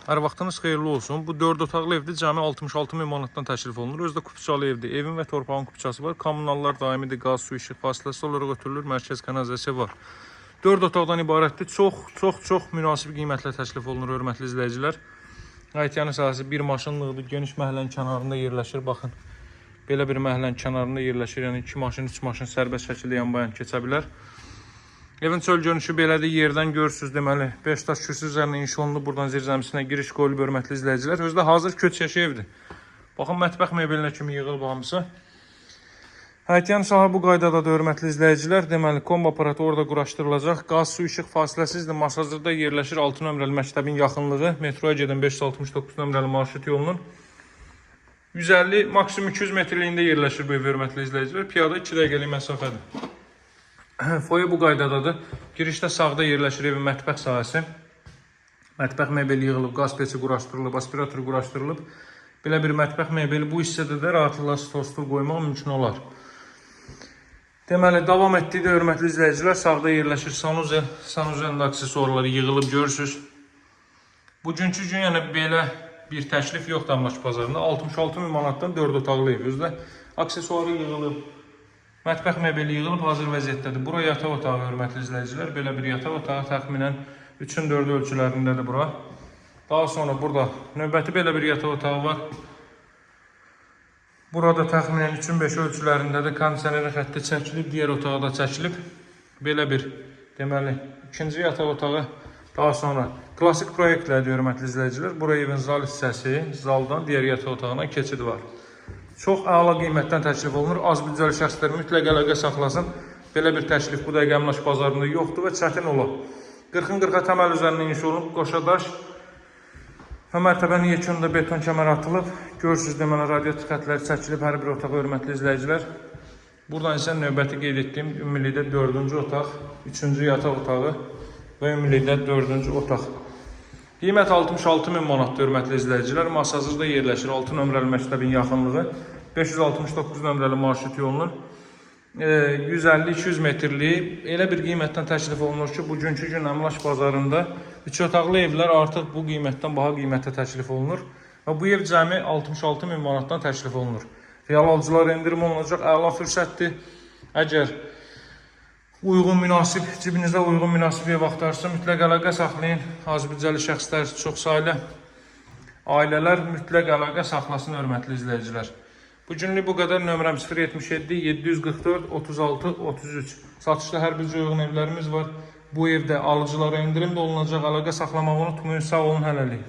Hər vaxtınız xeyirli olsun. Bu 4 otaqlı evdir. Cəmi 66 min manatdan təklif olunur. Özdə kupçalı evdir. Evin və torpağın kupçası var. Kommunallar daimidir. Qaz, su, işıq fasiləsi olaraq ötürülür. Mərkəz kanalizasiya var. 4 otaqdan ibarətdir. Çox münasib qiymətlə təklif olunur, hörmətli izləyicilər. Aytiyanı sahəsi bir maşınlıqdır. Geniş məhəllənin kənarında yerləşir. Baxın, belə bir məhəllənin kənarında yerləşir. Yəni 2 maşın, 3 maşın sərbəst şəkildə yan-bayan keçə bilər. Evin çöl görünüşü belədir. Yerdən görürsünüz, deməli 5 daş kürsü üzərində inşa olunub. Buradan zirzəmisinə giriş qoyulub, hörmətli izləyicilər. Özdə hazır köç yaşı evdir. Baxın, mətbəx mebelinə kimi yığılıb hamısı. Həyətyan sahə bu qaydadadır, hörmətli izləyicilər. Deməli, kombi aparatı orada quraşdırılacaq. Qaz, su, işıq fasiləsizdir. Masazırda yerləşir 6 nömrəli məktəbin yaxınlığı. Metroya gedən 569 nömrəli marşrut yolunun 150, maksimum 200 metrliyində yerləşir bu ev, hörmətli izləyicilər. Piyada 2 dəqiqəlik məsafədir. Foye bu qaydadadır. Girişdə sağda yerləşir evin mətbəx sahəsi. Mətbəx mebeli yığılıb, qaz peçi quraşdırılıb, aspirator quraşdırılıb. Belə bir mətbəx mebeli bu hissədə də rahatlıqla stol qoymaq mümkün olar. Deməli, davam etdikdə, hörmətli izləyicilər, sağda yerləşir sanuzel. Sanuzelin aksesuarları yığılıb, görürsünüz. Bugünkü gün yəni belə bir təklif yoxdur Əmlak bazarında. 66 min manatdan 4 otaqlı ev. Özdə aksesuarı yığılıb. Mətbəx mebeli yığılıb, hazır vəziyyətdədir. Bura yataq otağı, hörmətli izləyicilər. Belə bir yataq otağı təxminən 3-ün 4 ölçülərindədir bura. Daha sonra burada növbəti belə bir yataq otağı var. Burada təxminən 3-ün 5 ölçülərindədir. Kondisionerin xətti çəkilib, digər otağı da çəkilib. Belə bir, deməli, ikinci yataq otağı. Daha sonra klasik proyektlərdir, hörmətli izləyicilər. Bura evin zal hissəsi, zaldan digər yataq otağına keçid var. Çox əla qiymətdən təklif olunur. Az büdcəli şəxslər mütləq əlaqə saxlasın. Belə bir təklif bu dəqiqə Əmlak bazarında yoxdur və çətin olar. 40-ın 40-a təməl üzərində inşa olunub, qoşa daş və mərtəbənin yekununda beton kəmər atılıb. Görürsünüz, deməli, radiator xətləri çəkilib hər bir otağa, hörmətli izləyicilər. Buradan isə növbəti qeyd etdiyim ümumilikdə 4-cü otaq, 3-cü yataq otağı və ümumilikdə 4-cü otaq. Qiymət 66 min manatdır, hörmətli izləyicilər. Masazırda yerləşir 6 nömrəli məktəbin yaxınlığı. 569 nömrəli marşrut yolunun 150-200 metrlik elə bir qiymətdən təklif olunur ki, bugünkü gün Əmlak bazarında 3 otaqlı evlər artıq bu qiymətdən baha qiymətə təklif olunur. Və bu ev cəmi 66 min manatdan təklif olunur. Real alıcılara endirim olunacaq, əla fürsətdir. Əgər uyğun, münasib, cibinizdə uyğun, münasib ev axtarsa, mütləq əlaqə saxlayın. Az büdcəli şəxslər, çox saylı ailələr mütləq əlaqə saxlasın, hörmətli izləyicilər. Bugünlük bu qədər. Nömrəm 077 744 36 33. Satışda hər bir uyğun evlərimiz var. Bu evdə alıcılara endirim də olunacaq. Əlaqə saxlamağı unutmayın. Sağ olun, hələlik.